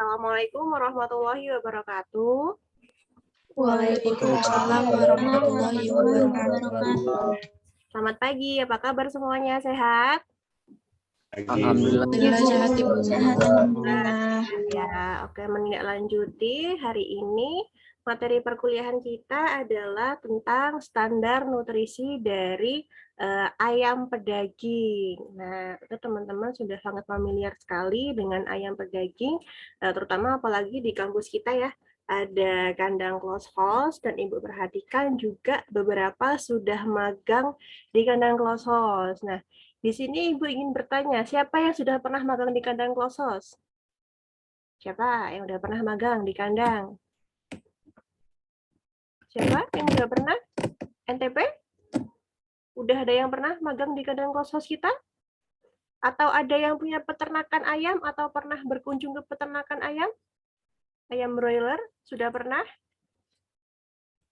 Assalamualaikum warahmatullahi wabarakatuh. Waalaikumsalam warahmatullahi wabarakatuh. Selamat pagi, apa kabar semuanya? Sehat? Alhamdulillah sehat, Ibu. Ya, oke, menindaklanjuti hari ini materi perkuliahan kita adalah tentang standar nutrisi dari ayam pedaging. Nah, itu teman-teman sudah sangat familiar sekali dengan ayam pedaging, terutama apalagi di kampus kita ya. Ada kandang close house dan Ibu perhatikan juga beberapa sudah magang di kandang close house. Nah, di sini Ibu ingin bertanya, siapa yang sudah pernah magang di kandang close house? Siapa yang udah pernah magang di kandang? Siapa yang udah pernah? NTP? Udah ada yang pernah magang di kandang close house kita? Atau ada yang punya peternakan ayam atau pernah berkunjung ke peternakan ayam? Ayam broiler? Sudah pernah?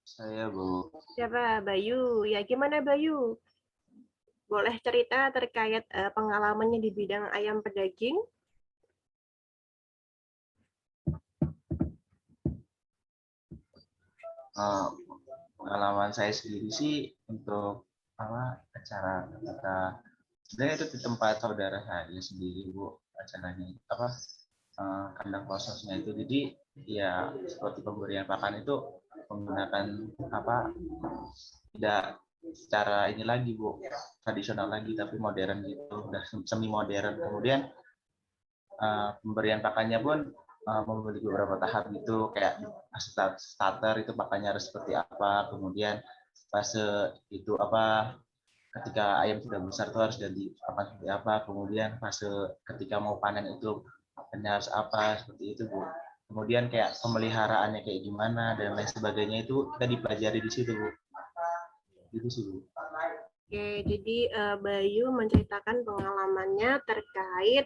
Saya, Bu. Siapa? Bayu. Ya, gimana Bayu? Boleh cerita terkait pengalamannya di bidang ayam pedaging? Pengalaman saya sendiri sih untuk acara ketika sebenarnya itu di tempat saudara saya sendiri, Bu, acaranya kandang kososnya itu. Jadi ya seperti pemberian pakan itu menggunakan tidak secara ini lagi, Bu, tradisional lagi tapi modern gitu, udah semi modern. Kemudian pemberian pakannya pun memiliki beberapa tahap gitu, kayak starter itu pakannya harus seperti apa, kemudian fase itu ketika ayam sudah besar itu harus ganti pakan seperti apa, kemudian fase ketika mau panen itu pakannya harus apa, seperti itu, Bu. Kemudian kayak pemeliharaannya kayak gimana dan lain sebagainya itu kita dipelajari di situ, Bu. Gitu sih, Bu. Oke, jadi Bayu menceritakan pengalamannya terkait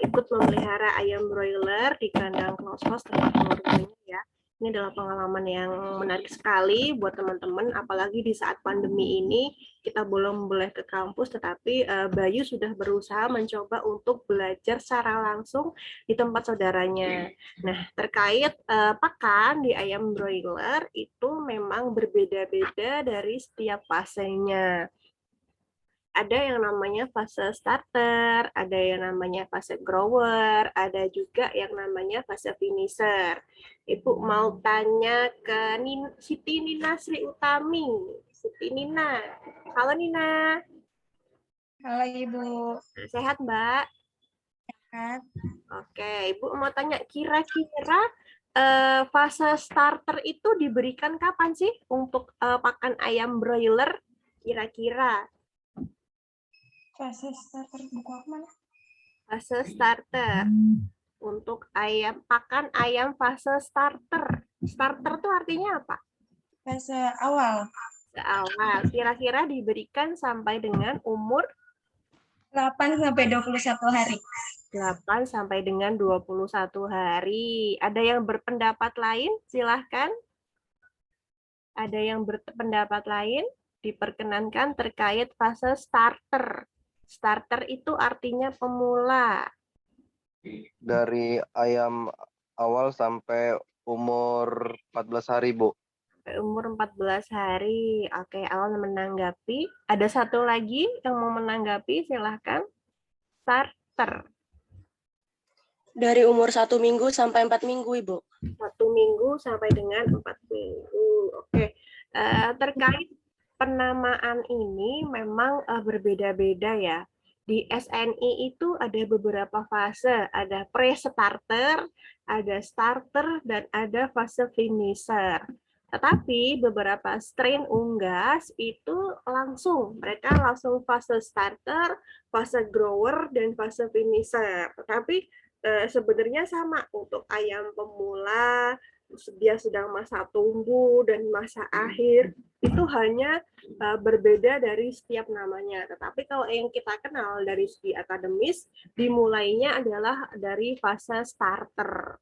ikut memelihara ayam broiler di kandang close house dengan keluarganya ya. Ini adalah pengalaman yang menarik sekali buat teman-teman, apalagi di saat pandemi ini kita belum boleh ke kampus, tetapi Bayu sudah berusaha mencoba untuk belajar secara langsung di tempat saudaranya. Nah, terkait pakan di ayam broiler itu memang berbeda-beda dari setiap fasenya. Ada yang namanya fase starter, ada yang namanya fase grower, ada juga yang namanya fase finisher. Ibu mau tanya ke Siti Nina Sri Utami. Siti Nina. Halo Nina. Halo Ibu. Sehat Mbak? Sehat. Oke, Ibu mau tanya kira-kira fase starter itu diberikan kapan sih untuk pakan ayam broiler? Kira-kira Fase starter buku aku mana? fase starter untuk pakan ayam fase starter. Starter itu artinya apa? Fase awal. Awal. Kira-kira diberikan sampai dengan umur 8 sampai 21 hari. 8 sampai dengan 21 hari. Ada yang berpendapat lain? Silahkan. Ada yang berpendapat lain? Diperkenankan terkait fase starter. Starter itu artinya pemula. Dari ayam awal sampai umur 14 hari, Bu. Umur 14 hari. Oke, awal menanggapi. Ada satu lagi yang mau menanggapi, silahkan. Starter. Dari umur 1 minggu sampai 4 minggu, Ibu. 1 minggu sampai dengan 4 minggu. Oke. Terkait penamaan ini memang berbeda-beda ya. Di SNI itu ada beberapa fase, ada pre-starter, ada starter, dan ada fase finisher. Tetapi beberapa strain unggas itu mereka langsung fase starter, fase grower, dan fase finisher. Tetapi sebenarnya sama untuk ayam pemula, dia sedang masa tumbuh dan masa akhir, itu hanya berbeda dari setiap namanya. Tetapi kalau yang kita kenal dari segi akademis, dimulainya adalah dari fase starter.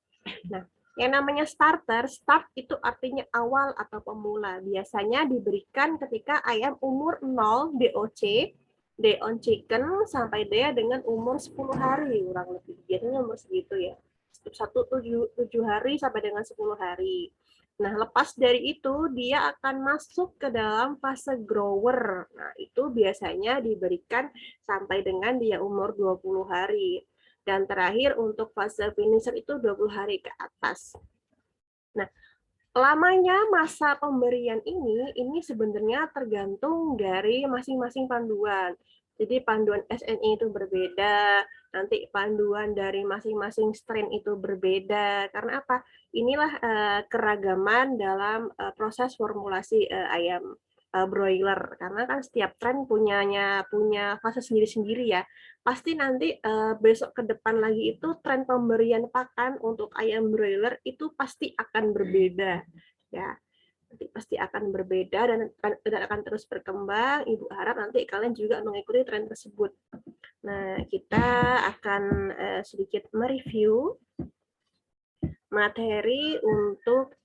Nah, yang namanya starter, start itu artinya awal atau pemula. Biasanya diberikan ketika ayam umur 0 DOC, day on chicken, sampai dia dengan umur 10 hari kurang lebih. Biasanya umur segitu ya. 7 hari sampai dengan 10 hari. Nah, lepas dari itu, dia akan masuk ke dalam fase grower. Nah, itu biasanya diberikan sampai dengan dia umur 20 hari. Dan terakhir untuk fase finisher itu 20 hari ke atas. Nah, lamanya masa pemberian ini sebenarnya tergantung dari masing-masing panduan. Jadi panduan SNI itu berbeda, nanti panduan dari masing-masing strain itu berbeda. Karena apa? Inilah keragaman dalam proses formulasi ayam broiler. Karena kan setiap strain punya fase sendiri-sendiri ya. Pasti nanti besok ke depan lagi itu tren pemberian pakan untuk ayam broiler itu pasti akan berbeda ya. Nanti pasti akan berbeda dan akan terus berkembang. Ibu harap nanti kalian juga mengikuti tren tersebut. Nah, kita akan sedikit mereview materi untuk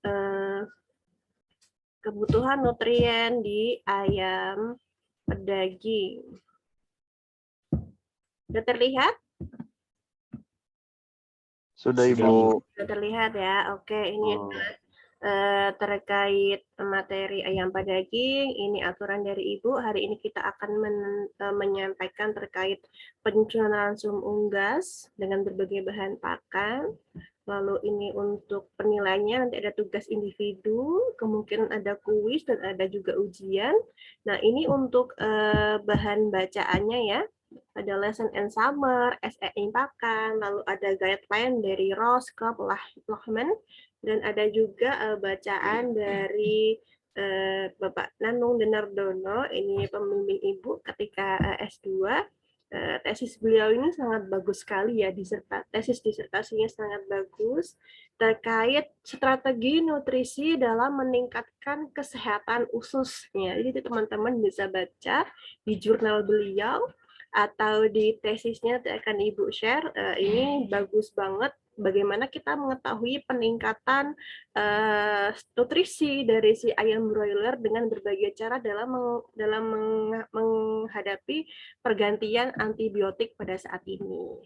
kebutuhan nutrien di ayam pedaging. Sudah terlihat? Sudah Ibu. Sudah terlihat ya. Oke, ini adalah terkait materi ayam pedaging, ini aturan dari Ibu. Hari ini kita akan menyampaikan terkait penyusunan ransum unggas dengan berbagai bahan pakan. Lalu ini untuk penilaiannya nanti ada tugas individu, kemungkinan ada kuis dan ada juga ujian. Nah, ini untuk bahan bacaannya ya. Ada lesson and summer, SEI pakan, lalu ada guideline dari Roskop, Lohman, dan ada juga bacaan dari Bapak Nanung Denardono, ini pembimbing Ibu ketika S2. Tesis beliau ini sangat bagus sekali ya, tesis disertasinya sangat bagus terkait strategi nutrisi dalam meningkatkan kesehatan ususnya. Jadi teman-teman bisa baca di jurnal beliau atau di tesisnya akan Ibu share. Ini bagus banget bagaimana kita mengetahui peningkatan nutrisi dari si ayam broiler dengan berbagai cara dalam menghadapi pergantian antibiotik pada saat ini.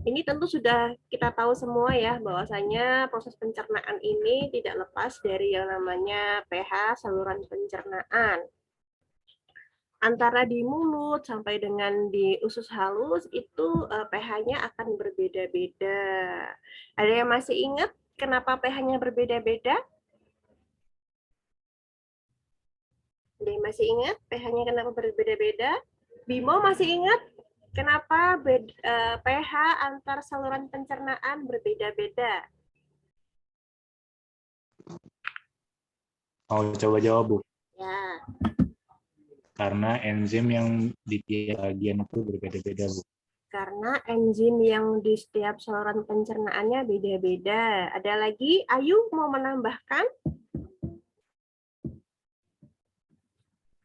Ini tentu sudah kita tahu semua ya, bahwasanya proses pencernaan ini tidak lepas dari yang namanya pH saluran pencernaan. Antara di mulut sampai dengan di usus halus itu pH-nya akan berbeda-beda. Ada yang masih ingat kenapa pH-nya berbeda-beda? Ada yang masih ingat pH-nya kenapa berbeda-beda? Bimo masih ingat kenapa pH antar saluran pencernaan berbeda-beda? Mau coba jawab, Bu? Ya. Karena enzim yang di tiap bagian itu berbeda-beda, Bu. Karena enzim yang di setiap saluran pencernaannya beda-beda. Ada lagi? Ayu mau menambahkan?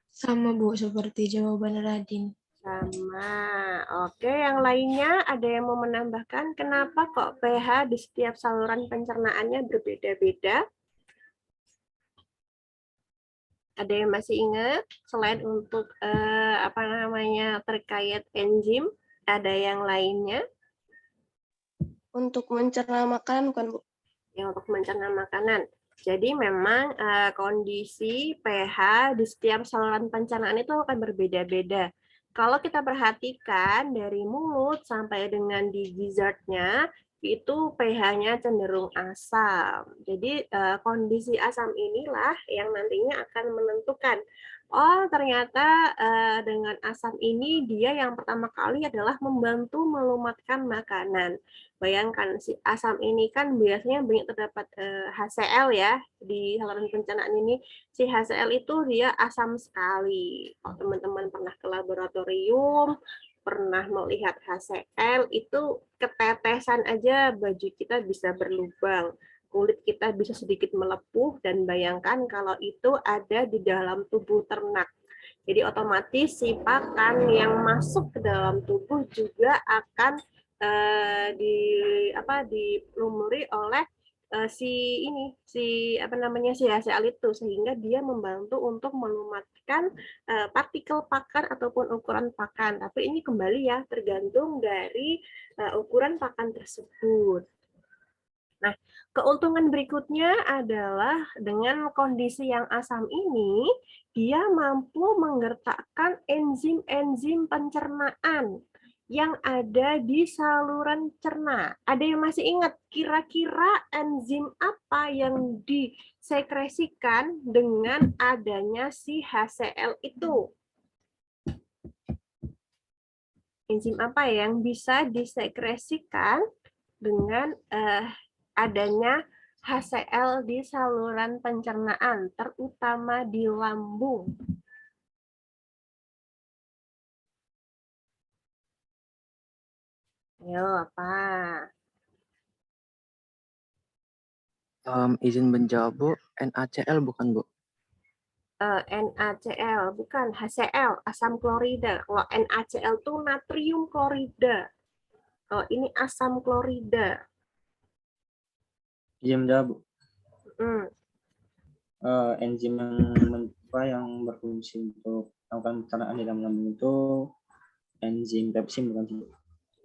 Sama Bu, seperti jawaban Radin. Sama. Oke, yang lainnya ada yang mau menambahkan? Kenapa kok pH di setiap saluran pencernaannya berbeda-beda? Ada yang masih ingat? Selain untuk terkait enzim, ada yang lainnya? Untuk mencerna makanan bukan, Bu? Yang untuk mencerna makanan. Jadi memang kondisi pH di setiap saluran pencernaan itu akan berbeda-beda. Kalau kita perhatikan dari mulut sampai dengan di gizzardnya, itu pH-nya cenderung asam. Jadi kondisi asam inilah yang nantinya akan menentukan, oh ternyata dengan asam ini dia yang pertama kali adalah membantu melumatkan makanan. Bayangkan si asam ini kan biasanya banyak terdapat HCl ya di saluran pencernaan ini. Si HCl itu dia asam sekali. Kalau teman-teman pernah ke laboratorium, pernah melihat HCl itu ketetesan aja baju kita bisa berlubang, kulit kita bisa sedikit melepuh, dan bayangkan kalau itu ada di dalam tubuh ternak. Jadi otomatis si pakan yang masuk ke dalam tubuh juga akan dilumuri oleh si HCl itu, sehingga dia membantu untuk melumatkan partikel pakan ataupun ukuran pakan. Tapi ini kembali ya tergantung dari ukuran pakan tersebut. Nah, keuntungan berikutnya adalah dengan kondisi yang asam ini, dia mampu menggertakkan enzim-enzim pencernaan yang ada di saluran cerna. Ada yang masih ingat kira-kira enzim apa yang disekresikan dengan adanya si HCl itu? Enzim apa yang bisa disekresikan dengan adanya HCl di saluran pencernaan, terutama di lambung? Ayo, apa? Izin menjawab, Bu. NaCl bukan, Bu? NaCl, bukan HCl, asam klorida. Kalau NaCl itu natrium klorida. Kalau ini asam klorida. Izin menjawab, Bu. Hmm. Enzim yang berfungsi untuk melakukan pencernaan di dalam lambung itu enzim pepsin, bukan sih?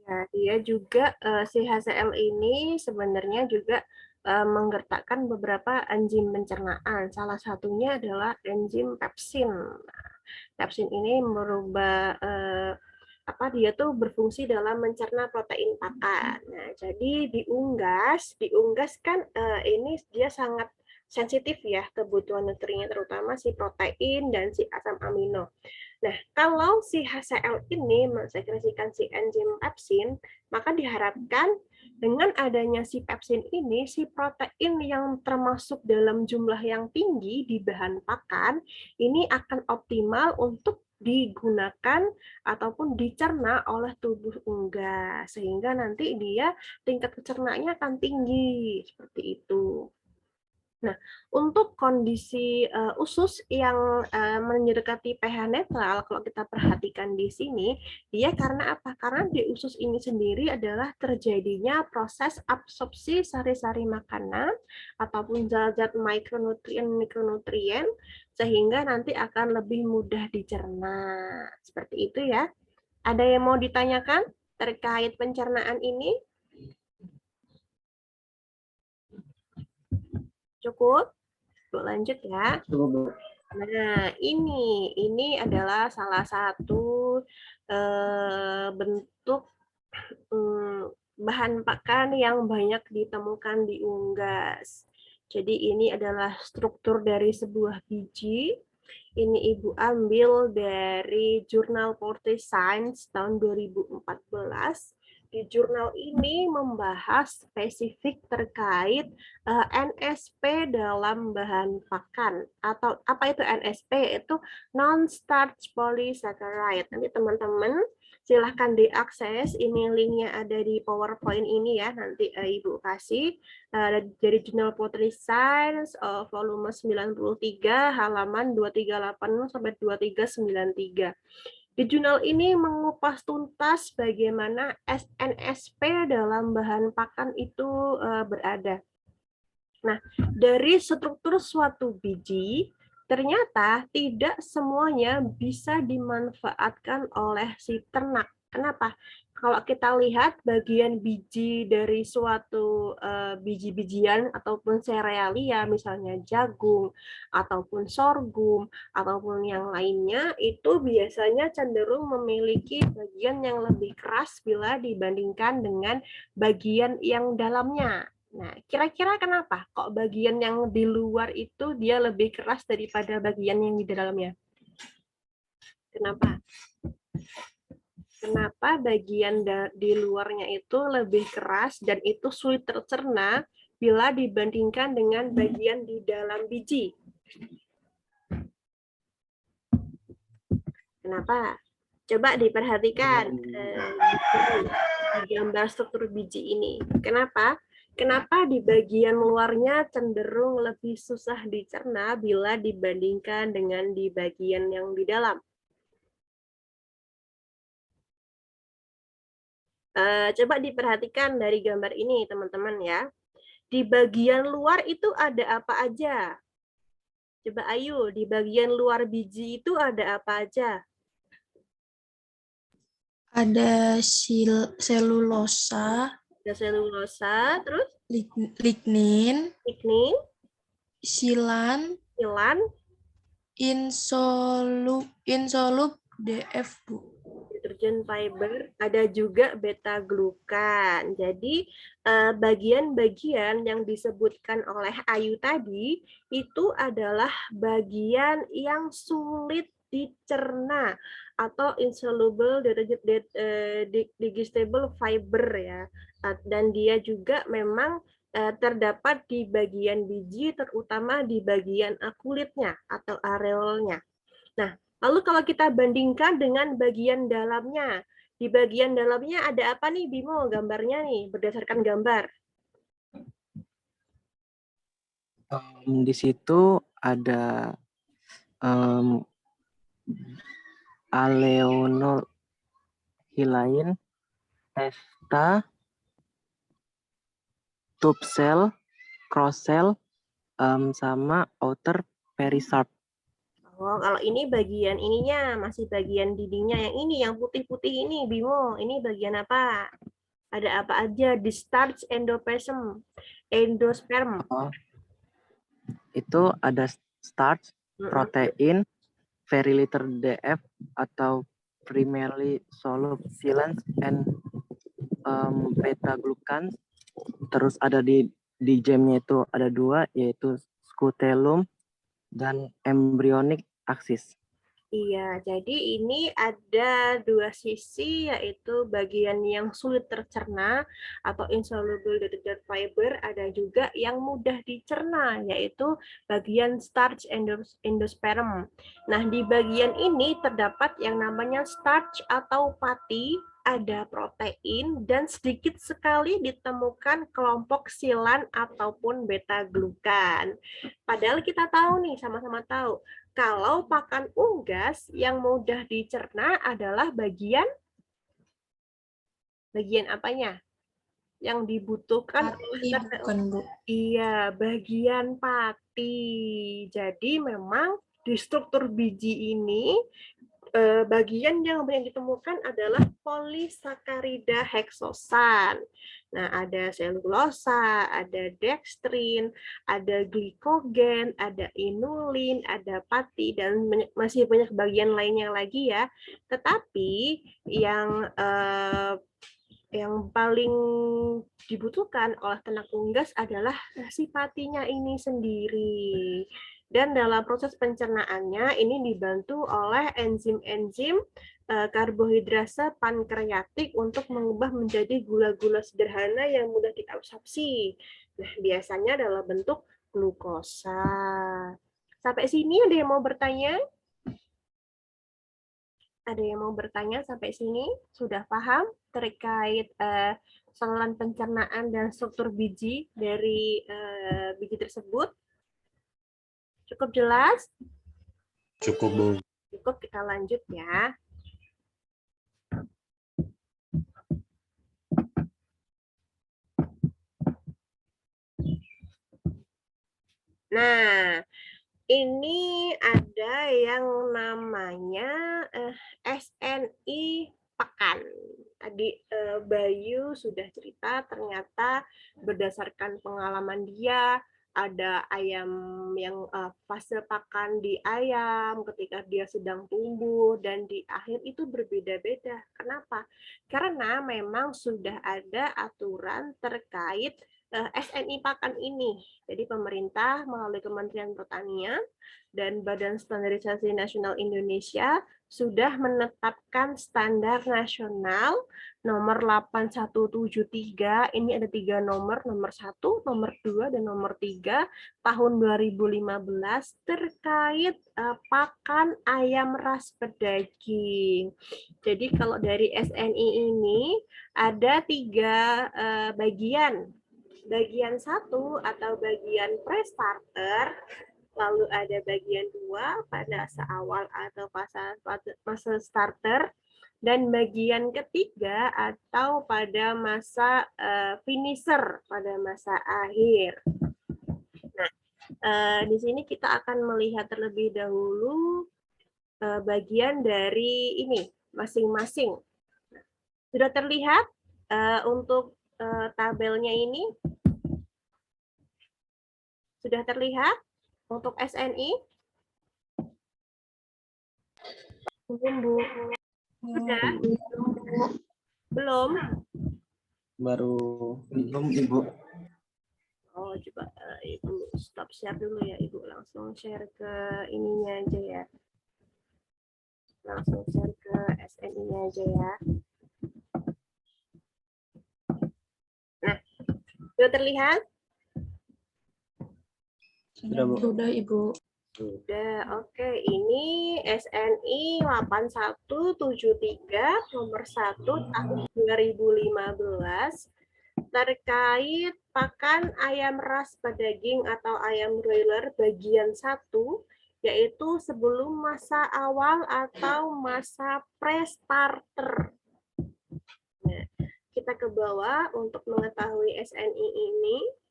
Ya, dia juga si HCl ini sebenarnya juga menggertakkan beberapa enzim pencernaan. Salah satunya adalah enzim pepsin. Nah, pepsin ini merubah dia tuh berfungsi dalam mencerna protein pakan. Nah, jadi diunggas kan ini dia sangat sensitif ya kebutuhan nutriennya, terutama si protein dan si asam amino. Nah, kalau si HCl ini mensekresikan si enzim pepsin, maka diharapkan dengan adanya si pepsin ini, si protein yang termasuk dalam jumlah yang tinggi di bahan pakan, ini akan optimal untuk digunakan ataupun dicerna oleh tubuh unggas, sehingga nanti dia tingkat kecernaannya akan tinggi, seperti itu. Nah, untuk kondisi usus yang mendekati pH netral, kalau kita perhatikan di sini, dia karena apa? Karena di usus ini sendiri adalah terjadinya proses absorpsi sari-sari makanan ataupun zat-zat mikronutrien, sehingga nanti akan lebih mudah dicerna. Seperti itu ya. Ada yang mau ditanyakan terkait pencernaan ini? Cukup? Lanjut ya. Cukup, Bu. Nah, ini adalah salah satu bentuk bahan pakan yang banyak ditemukan di unggas. Jadi ini adalah struktur dari sebuah biji. Ini Ibu ambil dari jurnal Fortis Science tahun 2014. Di jurnal ini membahas spesifik terkait NSP dalam bahan pakan. Atau apa itu NSP? Itu non-starch polysaccharide. Nanti teman-teman silahkan diakses. Ini linknya ada di PowerPoint ini ya. Nanti Ibu kasih dari jurnal Fortis Science volume 93 halaman 238 sampai 2393. Di jurnal ini mengupas tuntas bagaimana NSP dalam bahan pakan itu berada. Nah, dari struktur suatu biji, ternyata tidak semuanya bisa dimanfaatkan oleh si ternak. Kenapa? Kalau kita lihat bagian biji dari suatu biji-bijian ataupun serealia, misalnya jagung, ataupun sorghum, ataupun yang lainnya, itu biasanya cenderung memiliki bagian yang lebih keras bila dibandingkan dengan bagian yang dalamnya. Nah, kira-kira kenapa? Kok bagian yang di luar itu dia lebih keras daripada bagian yang di dalamnya? Kenapa? Kenapa bagian di luarnya itu lebih keras dan itu sulit tercerna bila dibandingkan dengan bagian di dalam biji? Kenapa? Coba diperhatikan di gambar struktur biji ini. Kenapa? Kenapa di bagian luarnya cenderung lebih susah dicerna bila dibandingkan dengan di bagian yang di dalam? Coba diperhatikan dari gambar ini, teman-teman ya. Di bagian luar itu ada apa aja? Coba ayo, di bagian luar biji itu ada apa aja? Ada selulosa, Ada selulosa, terus lignin, lignin, silan, silan, insolub DF, Bu. deterjen fiber, ada juga beta glukan. Jadi bagian-bagian yang disebutkan oleh Ayu tadi itu adalah bagian yang sulit dicerna atau insoluble digestible fiber ya. Dan dia juga memang terdapat di bagian biji, terutama di bagian kulitnya atau areolnya. Nah, lalu kalau kita bandingkan dengan bagian dalamnya, di bagian dalamnya ada apa nih Bimo gambarnya nih berdasarkan gambar? Di situ ada aleonol hilain, testa, tube cell, cross cell, sama outer perisarp. Oh, kalau ini bagian ininya, masih bagian dindingnya. Yang ini, yang putih-putih ini, Bimo. Ini bagian apa? Ada apa aja? Di starch endoplasm, endosperm. Itu ada starch, protein, very little DF atau primarily soluble silane and beta glucan. Terus ada di gemnya itu ada 2, yaitu scutellum dan embryonic axis. Iya, jadi ini ada 2 sisi, yaitu bagian yang sulit tercerna atau insoluble detergent fiber, ada juga yang mudah dicerna, yaitu bagian starch endosperm. Nah, di bagian ini terdapat yang namanya starch atau pati, ada protein, dan sedikit sekali ditemukan kelompok silan ataupun beta glukan. Padahal kita tahu nih, sama-sama tahu, kalau pakan unggas yang mudah dicerna adalah bagian apanya? Yang dibutuhkan Pati bukan, Bu. Iya, bagian pati. Jadi memang di struktur biji ini bagian yang banyak ditemukan adalah polisakarida heksosan. Nah, ada selulosa, ada dextrin, ada glikogen, ada inulin, ada pati, dan masih banyak bagian lainnya lagi ya. Tetapi yang paling dibutuhkan oleh ternak unggas adalah si patinya ini sendiri. Dan dalam proses pencernaannya ini dibantu oleh enzim-enzim karbohidrasa pankreatik untuk mengubah menjadi gula-gula sederhana yang mudah diabsorpsi. Nah, biasanya dalam bentuk glukosa. Sampai sini ada yang mau bertanya? Ada yang mau bertanya sampai sini? Sudah paham terkait saluran pencernaan dan struktur biji dari biji tersebut? Cukup jelas? Cukup, Bu. Cukup, kita lanjut ya. Nah, ini ada yang namanya SNI pakan. Tadi Bayu sudah cerita, ternyata berdasarkan pengalaman dia, ada ayam yang fase pakan di ayam ketika dia sedang tumbuh, dan di akhir itu berbeda-beda. Kenapa? Karena memang sudah ada aturan terkait SNI pakan ini. Jadi pemerintah melalui Kementerian Pertanian dan Badan Standarisasi Nasional Indonesia sudah menetapkan standar nasional nomor 8173. Ini ada 3 nomor 1, nomor 2, dan nomor 3 tahun 2015 terkait pakan ayam ras pedaging. Jadi kalau dari SNI ini ada 3 bagian. Bagian 1 atau bagian pre-starter, lalu ada bagian 2 pada fase awal atau fase starter, Dan bagian ketiga atau pada masa finisher, pada masa akhir. Nah, di sini kita akan melihat terlebih dahulu bagian dari ini masing-masing. Sudah terlihat untuk tabelnya ini? Sudah terlihat untuk SNI? Mungkin Bu. Sudah? Belum? Baru belum Ibu. Oh, coba Ibu stop share dulu ya, Ibu. Langsung share ke ininya aja ya. Langsung share ke SNI-nya aja ya. Nah, sudah terlihat? Sudah Bu. Sudah, Ibu. Sudah, oke. Ini SNI 8173 nomor 1 tahun 2015 terkait pakan ayam ras pedaging atau ayam broiler bagian 1, yaitu sebelum masa awal atau masa pre-starter. Nah, kita ke bawah untuk mengetahui SNI ini.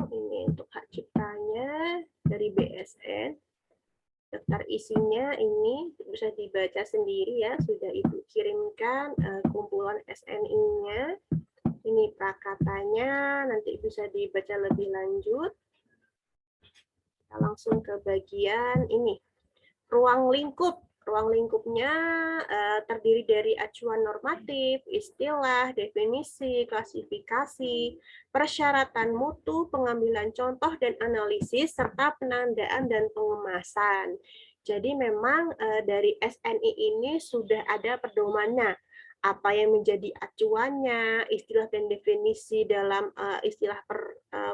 Ini untuk hak ciptanya dari BSN. Daftar isinya ini bisa dibaca sendiri ya, sudah Ibu kirimkan kumpulan SNI-nya. Ini prakatanya, nanti bisa dibaca lebih lanjut. Kita langsung ke bagian ini, ruang lingkup. Ruang lingkupnya terdiri dari acuan normatif, istilah, definisi, klasifikasi, persyaratan mutu, pengambilan contoh dan analisis, serta penandaan dan pengemasan. Jadi memang dari SNI ini sudah ada pedomannya, apa yang menjadi acuannya, istilah dan definisi dalam istilah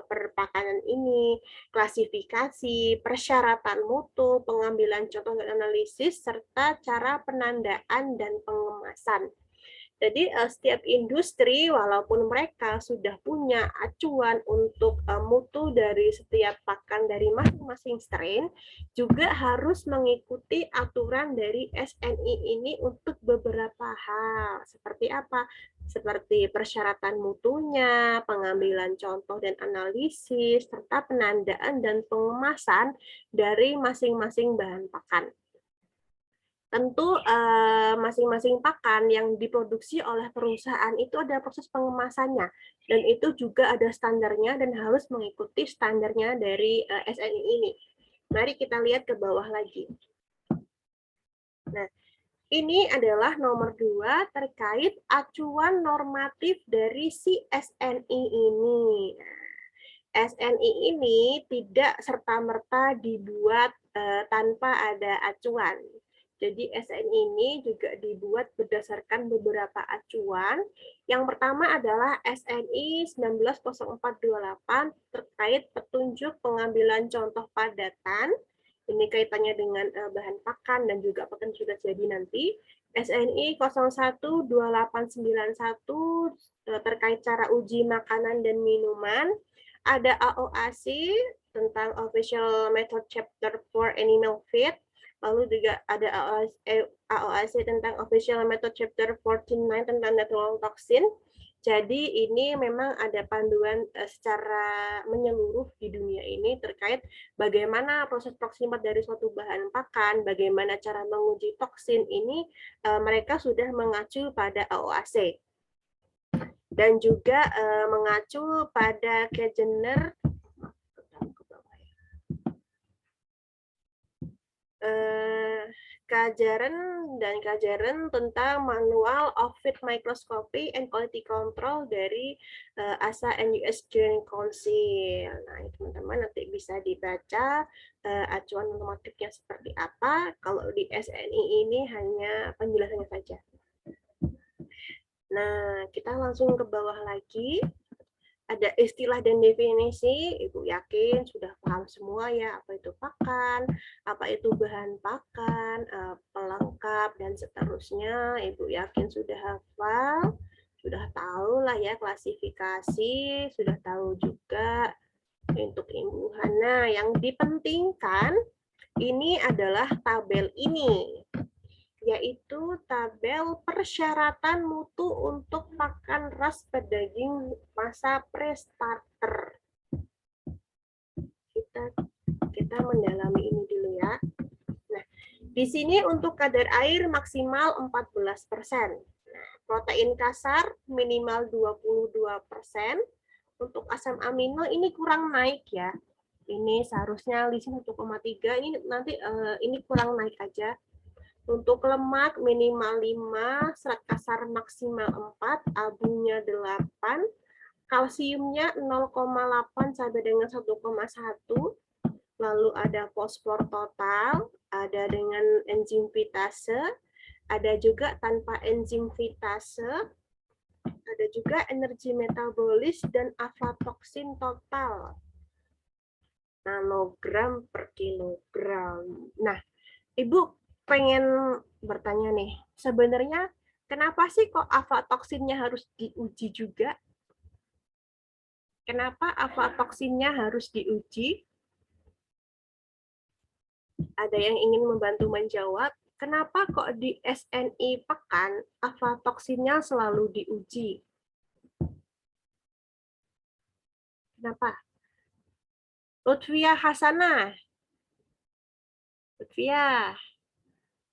perpakanan ini, klasifikasi, persyaratan mutu, pengambilan contoh dan analisis, serta cara penandaan dan pengemasan. Jadi setiap industri walaupun mereka sudah punya acuan untuk mutu dari setiap pakan dari masing-masing strain, juga harus mengikuti aturan dari SNI ini untuk beberapa hal. Seperti apa? Seperti persyaratan mutunya, pengambilan contoh dan analisis, serta penandaan dan pengemasan dari masing-masing bahan pakan. Tentu masing-masing pakan yang diproduksi oleh perusahaan itu ada proses pengemasannya, dan itu juga ada standarnya dan harus mengikuti standarnya dari SNI ini. Mari kita lihat ke bawah lagi. Nah, ini adalah nomor 2 terkait acuan normatif dari si SNI ini. SNI ini tidak serta-merta dibuat tanpa ada acuan. Jadi SNI ini juga dibuat berdasarkan beberapa acuan. Yang pertama adalah SNI 190428 terkait petunjuk pengambilan contoh padatan. Ini kaitannya dengan bahan pakan dan juga pakan sudah jadi nanti. SNI 012891 terkait cara uji makanan dan minuman. Ada AOAC tentang Official Method Chapter for Animal Feed. Lalu juga ada AOAC tentang Official Method Chapter 49 tentang natural toxin. Jadi ini memang ada panduan secara menyeluruh di dunia ini terkait bagaimana proses proksimat dari suatu bahan pakan, bagaimana cara menguji toksin ini, mereka sudah mengacu pada AOAC. Dan juga mengacu pada Kejener Kajaren tentang Manual of Feed Microscopy and Quality Control dari ASA and US Joint Council. Nah, teman-teman nanti bisa dibaca acuan normatifnya seperti apa. Kalau di SNI ini hanya penjelasannya saja. Nah, kita langsung ke bawah lagi. Ada istilah dan definisi, Ibu yakin sudah paham semua ya, apa itu pakan, apa itu bahan pakan, pelengkap, dan seterusnya. Ibu yakin sudah hafal, sudah tahu lah ya klasifikasi, sudah tahu juga untuk imbuhan. Nah, yang dipentingkan Ini adalah tabel ini, yaitu tabel persyaratan mutu untuk pakan ras pedaging masa pre-starter. Kita mendalami ini dulu ya. Nah, di sini untuk kadar air maksimal 14%. Nah, protein kasar minimal 22%. Untuk asam amino ini kurang naik ya. Ini seharusnya lisin 1,3, ini nanti ini kurang naik aja. Untuk lemak minimal 5, serat kasar maksimal 4, abunya 8, kalsiumnya 0,8 sampai dengan 1,1. Lalu ada fosfor total, ada dengan enzim fitase, ada juga tanpa enzim fitase, ada juga energi metabolis dan aflatoksin total. Nanogram per kilogram. Nah, Ibu pengen bertanya nih, sebenarnya kenapa sih kok aflatoksinnya harus diuji juga? Kenapa aflatoksinnya harus diuji? Ada yang ingin membantu menjawab? Kenapa kok di SNI pekan aflatoksinnya selalu diuji? Kenapa? Lutfia Hasanah. Lutfia,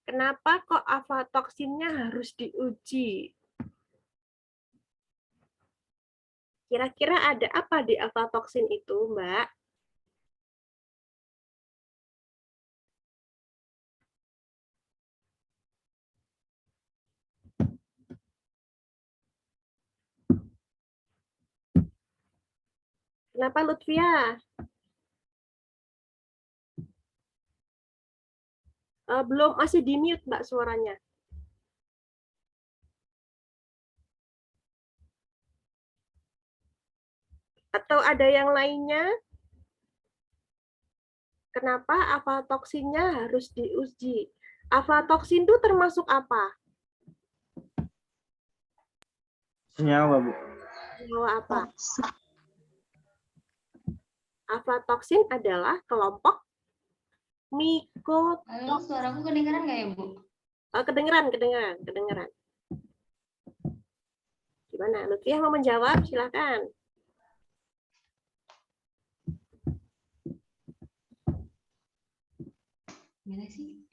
kenapa kok aflatoksinnya harus diuji? Kira-kira ada apa di aflatoksin itu, Mbak? Kenapa Lutfia? Belum, masih di mute Mbak suaranya. Atau ada yang lainnya? Kenapa aflatoksinnya harus diuji? Aflatoksin itu termasuk apa? Senyawa, Bu. Senyawa apa? Aflatoksin adalah kelompok Halo, suaraku kedengeran nggak ya, Bu? kedengeran. Gimana? Lutfia mau menjawab? Silakan. Gimana sih?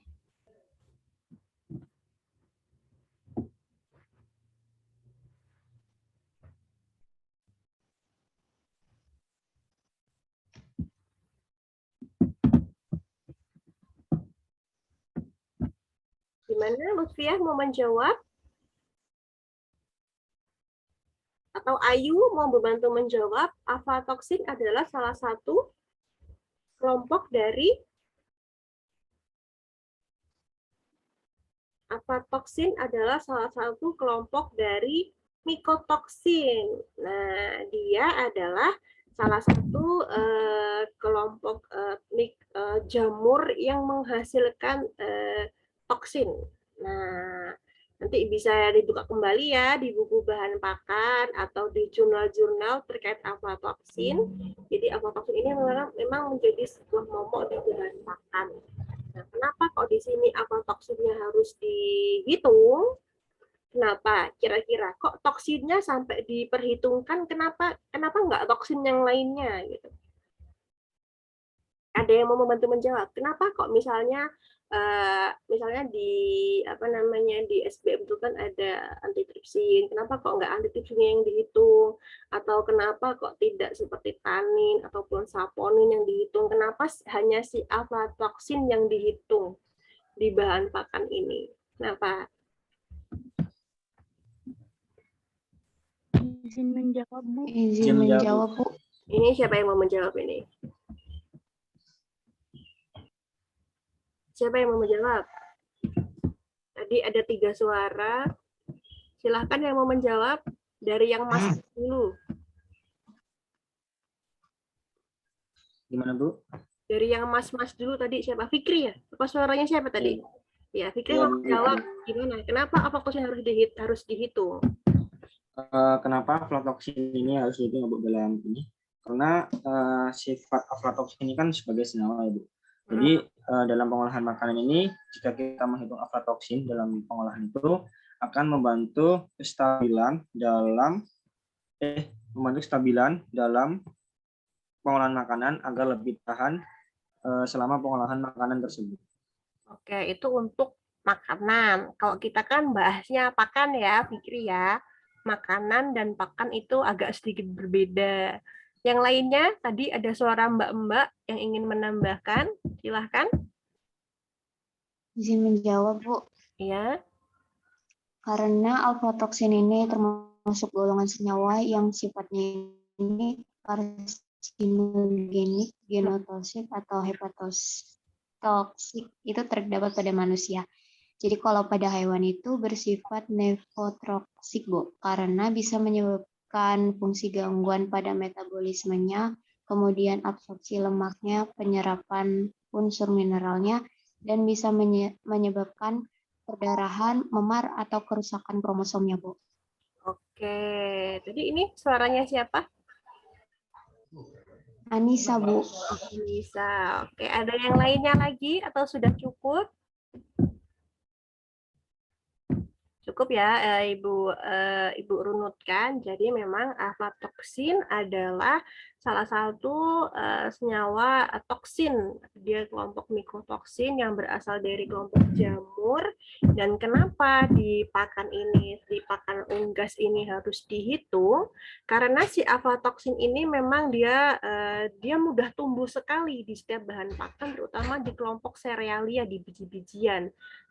Gimana Lutfia mau menjawab? Atau Ayu mau membantu menjawab? Aflatoksin adalah salah satu kelompok dari mikotoksin. Nah, dia adalah salah satu kelompok jamur yang menghasilkan toksin. Nah, nanti bisa dibuka kembali ya di buku bahan pakan atau di jurnal-jurnal terkait aflatoksin. Jadi aflatoksin ini memang menjadi sebuah momok di bahan pakan. Nah, kenapa kok di sini aflatoksinnya harus dihitung? Kenapa? Kira-kira kok toksinnya sampai diperhitungkan? Kenapa nggak toksin yang lainnya? Gitu. Ada yang mau membantu menjawab? Kenapa kok misalnya di di SBM itu kan ada antitripsin, kenapa kok nggak antitripsinnya yang dihitung, atau kenapa kok tidak seperti tanin ataupun saponin yang dihitung, kenapa hanya si aflatoksin yang dihitung di bahan pakan ini? Kenapa? Izin menjawab, Bu. Izin menjawab, Bu. Ini siapa yang mau menjawab ini? Siapa yang mau menjawab? Tadi ada 3 suara. Silahkan yang mau menjawab. Dari yang Mas dulu. Gimana, Bu? Dari yang Mas dulu tadi siapa? Fikri ya? Apa suaranya siapa tadi? Ya, Fikri mau menjawab gimana? Kenapa aflatoksin harus dihitung? Kenapa aflatoksin ini harus dihitung, Bu, dalam ini? Karena sifat aflatoksin ini kan sebagai senyawa, ya, Bu. Jadi dalam pengolahan makanan ini, jika kita menghitung aflatoksin dalam pengolahan itu akan membantu kestabilan dalam pengolahan makanan agar lebih tahan selama pengolahan makanan tersebut. Oke, itu untuk makanan. Kalau kita kan bahasnya pakan ya, Fikri ya. Makanan dan pakan itu agak sedikit berbeda. Yang lainnya, tadi ada suara mbak-mbak yang ingin menambahkan. Silahkan. Izin menjawab, Bu. Ya. Karena alfa-toksin ini termasuk golongan senyawa yang sifatnya ini karsinogenik, genotoksik, atau hepatotoksik itu terdapat pada manusia. Jadi kalau pada hewan itu bersifat nefotoksik, Bu, karena bisa menyebabkan fungsi gangguan pada metabolismenya, kemudian absorpsi lemaknya, penyerapan unsur mineralnya, dan bisa menyebabkan perdarahan, memar, atau kerusakan kromosomnya, Bu. Oke, jadi ini suaranya siapa? Anissa, Bu. Bisa. Oke, ada yang lainnya lagi atau sudah cukup? Cukup ya, Ibu runutkan. Jadi memang aflatoksin adalah salah satu senyawa toksin. Dia kelompok mikotoksin yang berasal dari kelompok jamur. Dan kenapa di pakan unggas ini harus dihitung? Karena si aflatoksin ini memang dia mudah tumbuh sekali di setiap bahan pakan, terutama di kelompok serealia, di biji-bijian.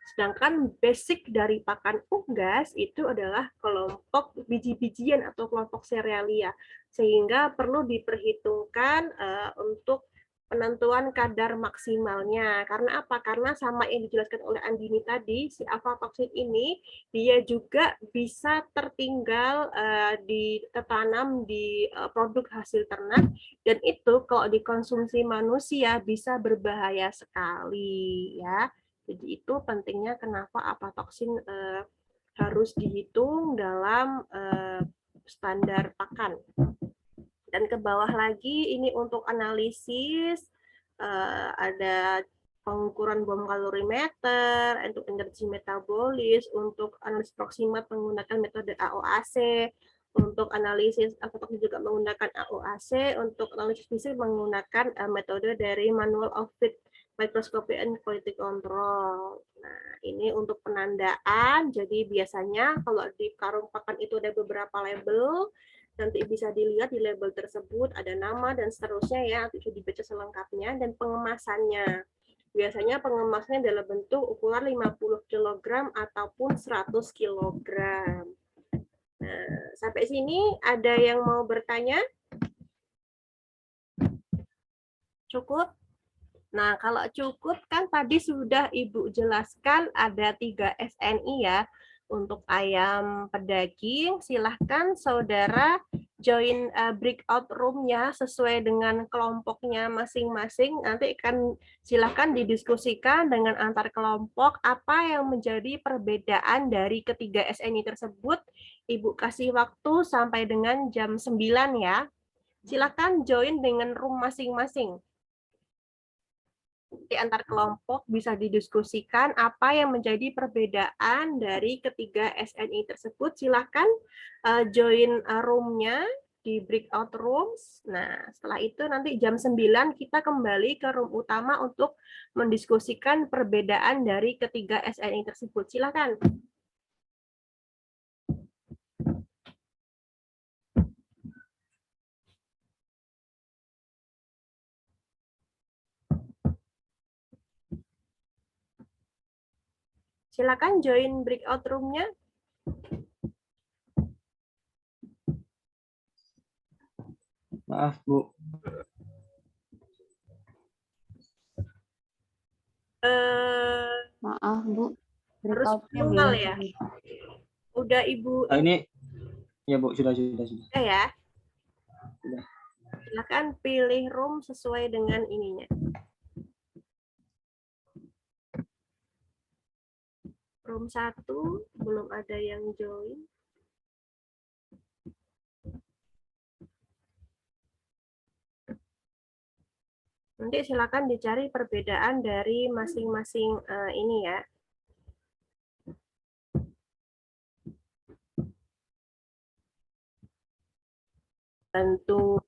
Sedangkan basic dari pakan unggas itu adalah kelompok biji-bijian atau kelompok serealia, sehingga perlu diperhitungkan untuk penentuan kadar maksimalnya. Karena apa? Karena sama yang dijelaskan oleh Andini tadi, si aflatoksin ini dia juga bisa tertinggal ditanam di produk hasil ternak, dan itu kalau dikonsumsi manusia bisa berbahaya sekali ya. Jadi itu pentingnya kenapa aflatoksin harus dihitung dalam standar pakan. Dan ke bawah lagi ini untuk analisis ada pengukuran bom kalorimeter, untuk energi metabolis, untuk analisis proximat menggunakan metode AOAC, untuk analisis aflatoksin juga menggunakan AOAC, untuk analisis fisik menggunakan metode dari manual of feed microscopy and quality control. Nah, ini untuk penandaan. Jadi biasanya kalau di karung pakan itu ada beberapa label, nanti bisa dilihat di label tersebut ada nama dan seterusnya ya, itu dibaca selengkapnya. Dan pengemasannya. Biasanya pengemasnya dalam bentuk ukuran 50 kg ataupun 100 kg. Nah, sampai sini ada yang mau bertanya? Cukup? Nah, kalau cukup kan tadi sudah Ibu jelaskan ada 3 SNI ya. Untuk ayam pedaging, silahkan saudara join breakout room-nya sesuai dengan kelompoknya masing-masing. Nanti silahkan didiskusikan dengan antar kelompok apa yang menjadi perbedaan dari ketiga SNI tersebut. Ibu kasih waktu sampai dengan jam 9 ya. Silahkan join dengan room masing-masing. Di antar kelompok bisa didiskusikan apa yang menjadi perbedaan dari ketiga SNI tersebut. Silahkan join room-nya di breakout rooms. Nah, setelah itu nanti jam 9 kita kembali ke room utama untuk mendiskusikan perbedaan dari ketiga SNI tersebut. Silahkan. Silakan join breakout room-nya. Maaf, Bu. Maaf, Bu. Harus Breakout-nya manual belum. ya. Udah Ibu Ini ya, Bu, sudah. ya. Sudah. Silakan pilih room sesuai dengan ininya. Room 1 belum ada yang join. Nanti silakan dicari perbedaan dari masing-masing ini ya. Bantu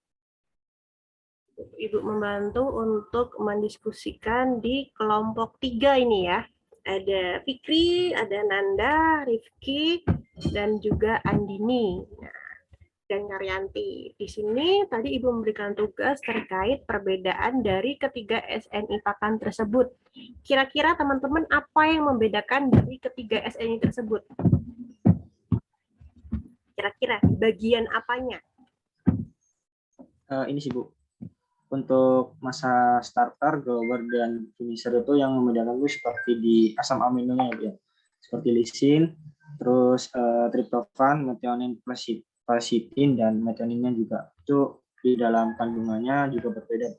Ibu membantu untuk mendiskusikan di kelompok 3 ini ya. Ada Fikri, ada Nanda, Rifki, dan juga Andini. Nah, dan Karyanti. Di sini tadi Ibu memberikan tugas terkait perbedaan dari ketiga SNI pakan tersebut. Kira-kira teman-teman apa yang membedakan dari ketiga SNI tersebut? Kira-kira bagian apanya? Ini sih Bu, untuk masa starter, grower, dan finisher itu yang membedakan itu seperti di asam aminonya ya, seperti lisin, terus triptofan, methionine, quercetin, dan methioninnya juga itu di dalam kandungannya juga berbeda.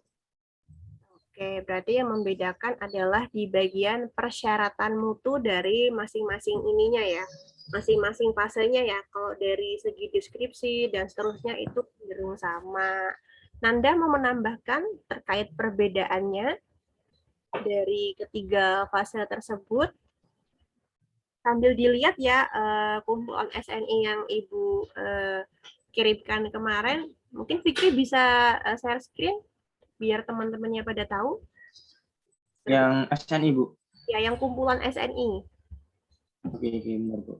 Oke, berarti yang membedakan adalah di bagian persyaratan mutu dari masing-masing ininya ya, masing-masing fasenya ya. Kalau dari segi deskripsi dan seterusnya itu cenderung sama. Nanda mau menambahkan terkait perbedaannya dari ketiga fase tersebut? Sambil dilihat ya kumpulan SNI yang Ibu kirimkan kemarin, mungkin Fikri bisa share screen biar teman-temannya pada tahu. Yang SNI Bu? Ya, yang kumpulan SNI. Oke, benar Bu.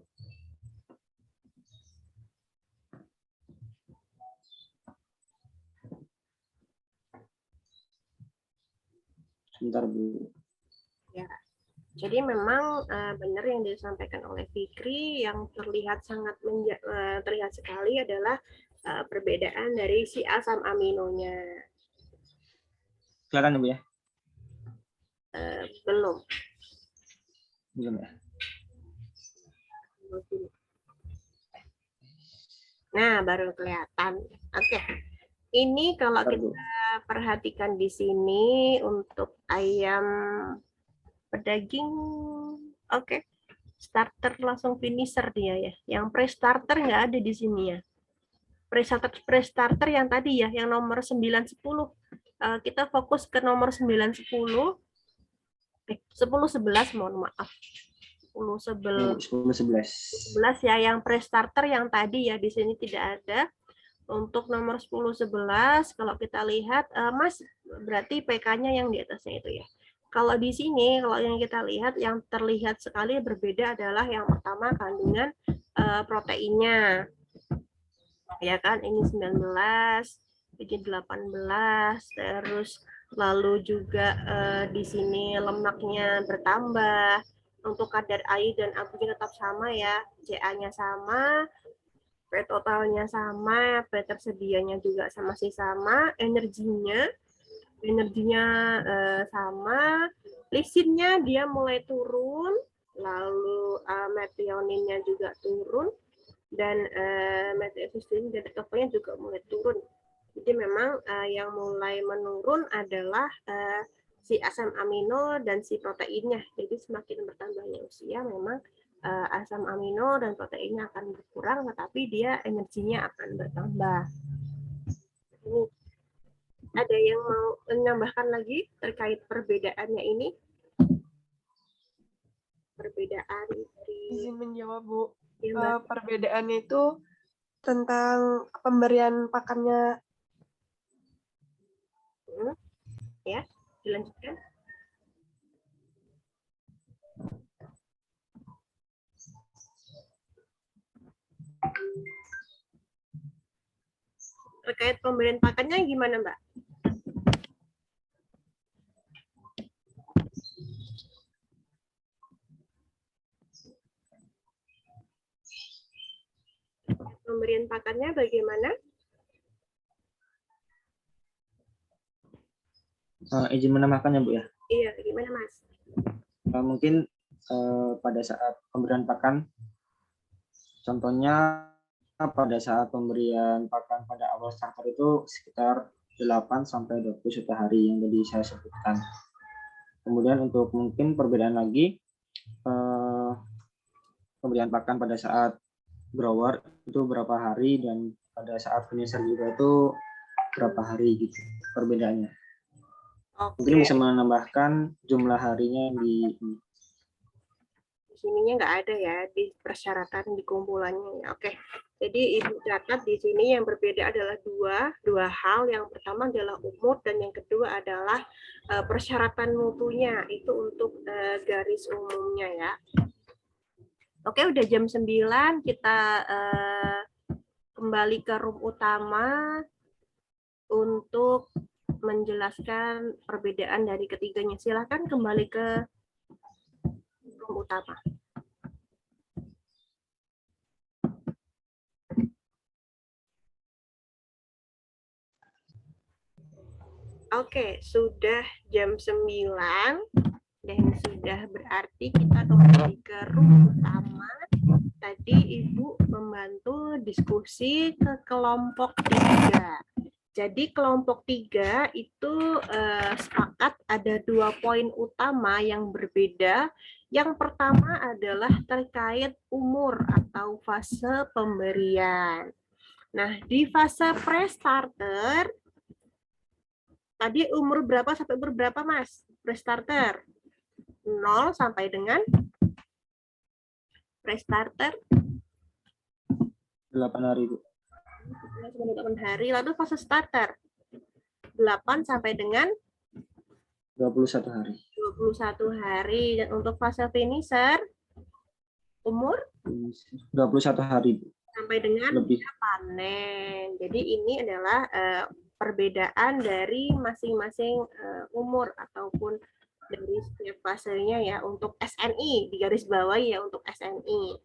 Sebentar Bu. Ya, jadi memang benar yang disampaikan oleh Fikri, yang terlihat sangat terlihat sekali adalah perbedaan dari si asam aminonya. Silakan Bu ya. Belum. Belum ya. Nah, baru kelihatan. Oke. Ini kalau kita perhatikan di sini untuk ayam pedaging, oke. Starter langsung finisher dia ya. Yang pre-starter nggak ada di sini ya. Pre-starter yang tadi ya, yang nomor 9, 10. Kita fokus ke nomor 9, 10. 10, 11, mohon maaf. 10, 11 ya, yang pre-starter yang tadi ya, di sini tidak ada. Untuk nomor 10, 11, kalau kita lihat, Mas, berarti PK-nya yang di atasnya itu ya. Kalau di sini, kalau yang kita lihat, yang terlihat sekali berbeda adalah yang pertama kandungan proteinnya. Ya kan, ini 19, ini 18, terus lalu juga di sini lemaknya bertambah. Untuk kadar air dan abunya tetap sama ya, CA-nya sama, P totalnya sama, P tersedianya juga masih sama, energinya sama, lisinnya dia mulai turun, lalu methioninnya juga turun, dan methylcysteine dan tokopnya juga mulai turun. Jadi memang yang mulai menurun adalah si asam amino dan si proteinnya. Jadi semakin bertambahnya usia, memang asam amino dan proteinnya akan berkurang, tetapi dia energinya akan bertambah. Ini ada yang mau menambahkan lagi terkait perbedaannya ini? Perbedaan dari... Izin menjawab, Bu. Ya, perbedaannya itu tentang pemberian pakannya. Ya, dilanjutkan. Terkait pemberian pakannya gimana, Mbak? Pemberian pakannya bagaimana? Izin menambahkannya Bu ya. Iya, gimana Mas? Mungkin pada saat pemberian pakan, contohnya pada saat pemberian pakan pada awal starter itu sekitar 8 sampai 20 hari yang tadi saya sebutkan. Kemudian untuk mungkin perbedaan lagi, pemberian pakan pada saat grower itu berapa hari, dan pada saat finisher juga itu berapa hari gitu perbedaannya. Mungkin Oke, bisa menambahkan jumlah harinya di di sininya nggak ada ya di persyaratan di kumpulannya ya. Oke, jadi Ibu catat di sini yang berbeda adalah dua hal. Yang pertama adalah umur dan yang kedua adalah persyaratan mutunya itu untuk garis umumnya ya. Oke, udah jam 9 kita kembali ke room utama untuk menjelaskan perbedaan dari ketiganya. Silakan kembali ke room utama. Oke, sudah jam 9 dan sudah berarti kita kembali ke room utama. Tadi Ibu membantu diskusi ke kelompok 3. Jadi kelompok 3 itu sepakat ada 2 poin utama yang berbeda. Yang pertama adalah terkait umur atau fase pemberian. Nah, di fase pre-starter, tadi umur berapa sampai umur berapa, Mas? Pre-starter? 0 sampai dengan pre-starter 8 hari, Bu. 8 hari. Lalu fase starter 8 sampai dengan 21 hari. 21 hari. Dan untuk fase finisher umur 21 hari, Bu. sampai dengan Lebih. panen. Jadi ini adalah perbedaan dari masing-masing umur ataupun dari setiap fasenya ya untuk SNI, di garis bawah ya untuk SNI.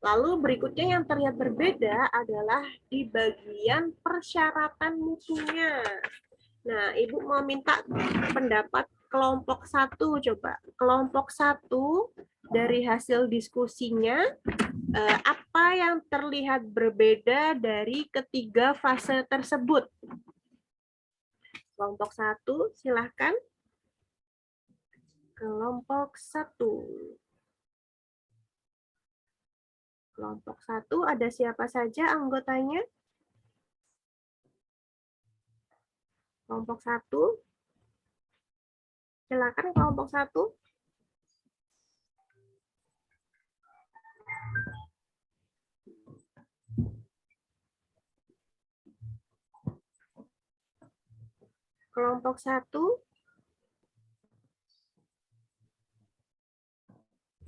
Lalu berikutnya yang terlihat berbeda adalah di bagian persyaratan mutunya. Nah, Ibu mau minta pendapat kelompok 1 coba. Kelompok 1 dari hasil diskusinya apa yang terlihat berbeda dari ketiga fase tersebut? Kelompok 1, silahkan. Kelompok 1. Kelompok 1 ada siapa saja anggotanya? Kelompok 1. Silakan kelompok 1. Kelompok 1.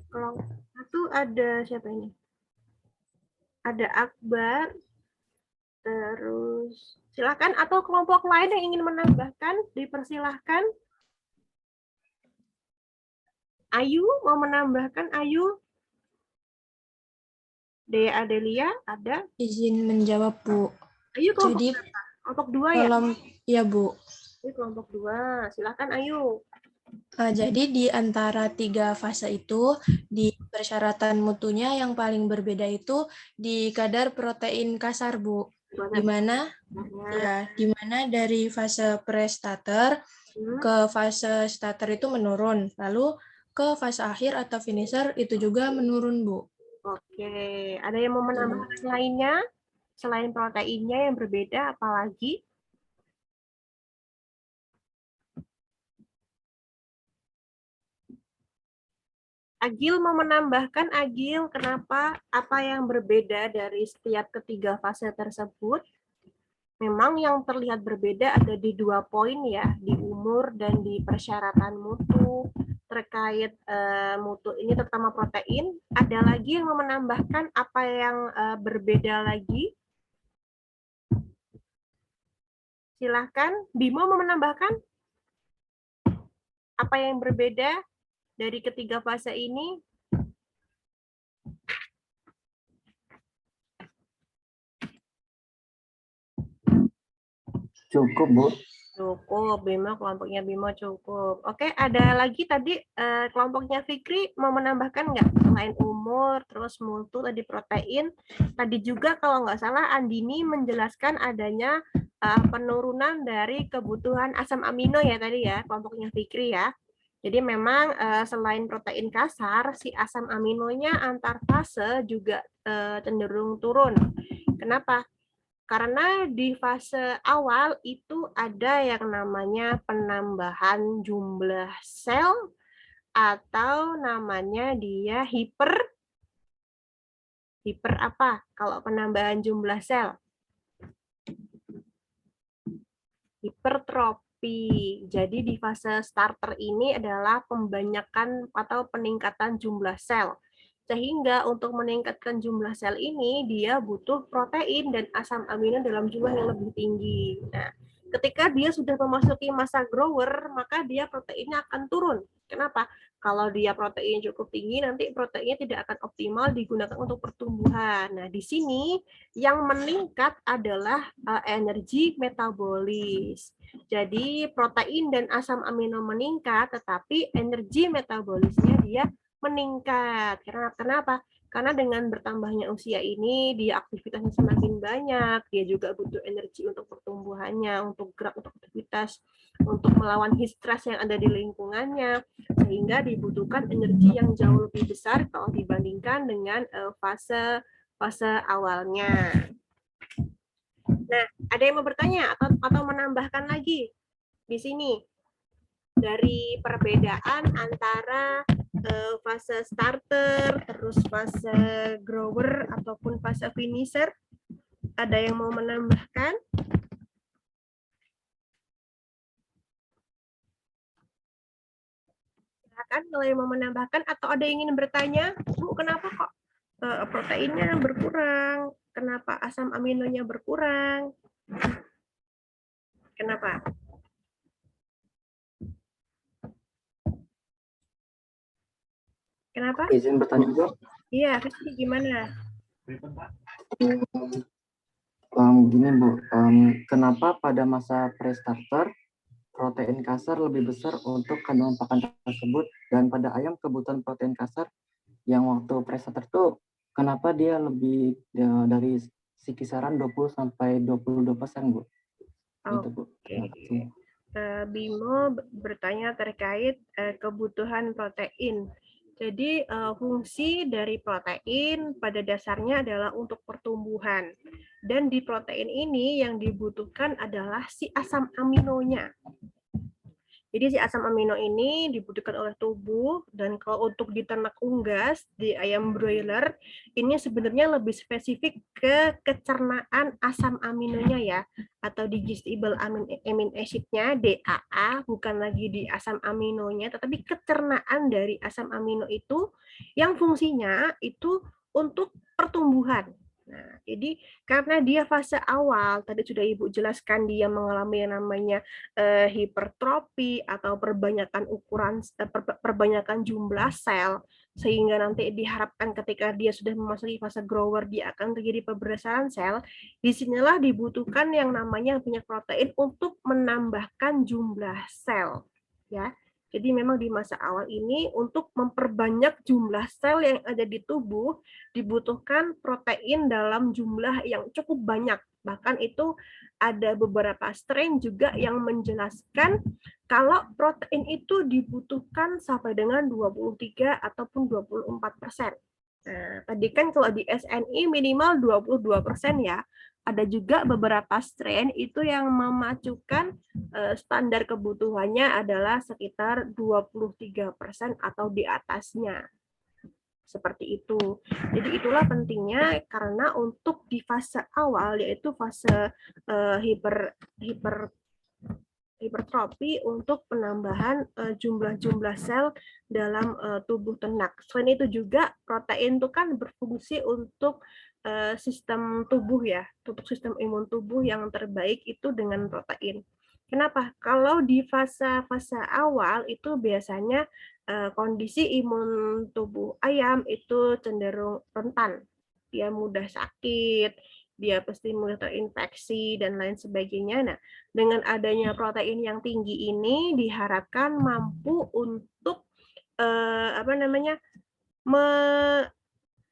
Kelompok 1 ada siapa ini? Ada Akbar. Terus silakan atau kelompok lain yang ingin menambahkan dipersilahkan. Ayu mau menambahkan, Ayu? Dea Adelia ada? Izin menjawab, Bu. Ayu kelompok Jadi berapa? Kelompok 2 ya? ya, Bu. Ini kelompok 2. Silakan Ayu. Jadi di antara 3 fase itu, di persyaratan mutunya yang paling berbeda itu di kadar protein kasar, Bu. Di mana dari fase pre-starter ke fase starter itu menurun, lalu ke fase akhir atau finisher itu juga menurun, Bu. Oke, ada yang mau menambahkan lainnya? Selain proteinnya yang berbeda, apalagi? Agil mau menambahkan, Agil, kenapa? Apa yang berbeda dari setiap ketiga fase tersebut? Memang yang terlihat berbeda ada di 2 poin ya, di umur dan di persyaratan mutu. Terkait mutu ini terutama protein, ada lagi yang mau menambahkan apa yang berbeda lagi? Silahkan, Bimo mau menambahkan apa yang berbeda dari ketiga fase ini? Cukup, Bu. Cukup, Bimo, kelompoknya Bimo cukup. Oke, ada lagi tadi kelompoknya Fikri mau menambahkan nggak? Selain umur, terus mutu, tadi protein. Tadi juga kalau nggak salah Andini menjelaskan adanya penurunan dari kebutuhan asam amino ya tadi ya, kelompoknya Fikri ya. Jadi memang selain protein kasar, si asam aminonya antar fase juga cenderung turun. Kenapa? Karena di fase awal itu ada yang namanya penambahan jumlah sel atau namanya dia hiper apa? Kalau penambahan jumlah sel? Hipertrofi. Jadi di fase starter ini adalah pembanyakan atau peningkatan jumlah sel. Sehingga untuk meningkatkan jumlah sel ini, dia butuh protein dan asam amino dalam jumlah yang lebih tinggi. Nah, ketika dia sudah memasuki masa grower, maka dia proteinnya akan turun. Kenapa? Kalau dia protein cukup tinggi, nanti proteinnya tidak akan optimal digunakan untuk pertumbuhan. Nah, di sini yang meningkat adalah energi metabolis. Jadi protein dan asam amino meningkat, tetapi energi metabolisnya dia meningkat. Kenapa? Karena dengan bertambahnya usia ini, dia aktivitasnya semakin banyak, dia juga butuh energi untuk pertumbuhannya, untuk gerak, untuk aktivitas, untuk melawan stres yang ada di lingkungannya, sehingga dibutuhkan energi yang jauh lebih besar kalau dibandingkan dengan fase awalnya. Nah, ada yang mau bertanya atau menambahkan lagi di sini dari perbedaan antara fase starter, terus fase grower ataupun fase finisher? Ada yang mau menambahkan? Silakan kalau yang mau menambahkan atau ada yang ingin bertanya, Bu, kenapa kok proteinnya berkurang? Kenapa asam aminonya berkurang? Kenapa? Kenapa? Izin bertanya, Bu. Iya, Rizky gimana? Gini, Bu. Kenapa pada masa pre-starter protein kasar lebih besar untuk kandungan pakan tersebut, dan pada ayam kebutuhan protein kasar yang waktu pre-starter tuh kenapa dia lebih dari kisaran 20-22%, Bu? Gitu, Bu. Terima kasih. Bimo bertanya terkait kebutuhan protein. Jadi fungsi dari protein pada dasarnya adalah untuk pertumbuhan. Dan di protein ini yang dibutuhkan adalah si asam aminonya. Jadi si asam amino ini dibutuhkan oleh tubuh, dan kalau untuk di ternak unggas, di ayam broiler, ini sebenarnya lebih spesifik ke kecernaan asam aminonya ya, atau digestible amino acid-nya, DAA, bukan lagi di asam aminonya, tetapi kecernaan dari asam amino itu yang fungsinya itu untuk pertumbuhan. Nah, jadi karena dia fase awal, tadi sudah Ibu jelaskan dia mengalami yang namanya hipertrofi atau perbanyakan jumlah sel, sehingga nanti diharapkan ketika dia sudah memasuki fase grower dia akan terjadi pembesaran sel. Disinilah dibutuhkan yang namanya banyak protein untuk menambahkan jumlah sel, ya. Jadi memang di masa awal ini untuk memperbanyak jumlah sel yang ada di tubuh dibutuhkan protein dalam jumlah yang cukup banyak. Bahkan itu ada beberapa strain juga yang menjelaskan kalau protein itu dibutuhkan sampai dengan 23 ataupun 24%. Nah, tadi kan kalau di SNI minimal 22% ya. Ada juga beberapa strain itu yang memacukan standar kebutuhannya adalah sekitar 23% atau di atasnya. Seperti itu. Jadi itulah pentingnya karena untuk di fase awal yaitu fase hipertrofi untuk penambahan jumlah sel dalam tubuh ternak. Selain itu juga protein itu kan berfungsi untuk sistem tubuh ya, untuk sistem imun tubuh yang terbaik itu dengan protein. Kenapa? Kalau di fase awal itu biasanya kondisi imun tubuh ayam itu cenderung rentan. Dia mudah sakit, dia pasti mudah terinfeksi dan lain sebagainya. Nah, dengan adanya protein yang tinggi ini diharapkan mampu untuk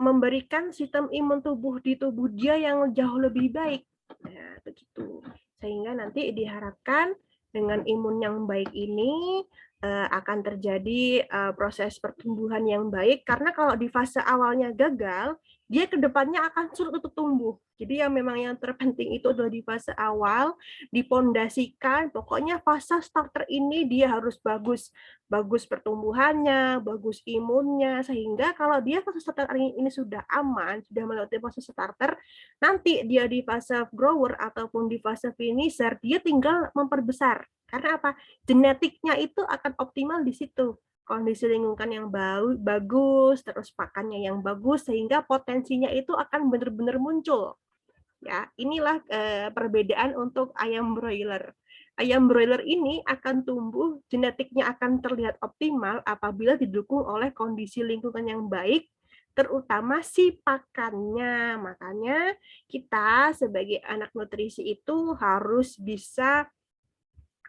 memberikan sistem imun tubuh di tubuh dia yang jauh lebih baik. Nah, begitu. Sehingga nanti diharapkan dengan imun yang baik ini akan terjadi proses pertumbuhan yang baik, karena kalau di fase awalnya gagal, dia ke depannya akan sulit untuk tumbuh. Jadi yang memang yang terpenting itu adalah di fase awal, dipondasikan, pokoknya fase starter ini dia harus bagus. Bagus pertumbuhannya, bagus imunnya, sehingga kalau dia fase starter ini sudah aman, sudah melewati fase starter, nanti dia di fase grower ataupun di fase finisher, dia tinggal memperbesar. Karena apa? Genetiknya itu akan optimal di situ. Kondisi lingkungan yang bagus, terus pakannya yang bagus, sehingga potensinya itu akan benar-benar muncul. Ya, inilah perbedaan untuk ayam broiler. Ayam broiler ini akan tumbuh, genetiknya akan terlihat optimal apabila didukung oleh kondisi lingkungan yang baik, terutama si pakannya. Makanya kita sebagai anak nutrisi itu harus bisa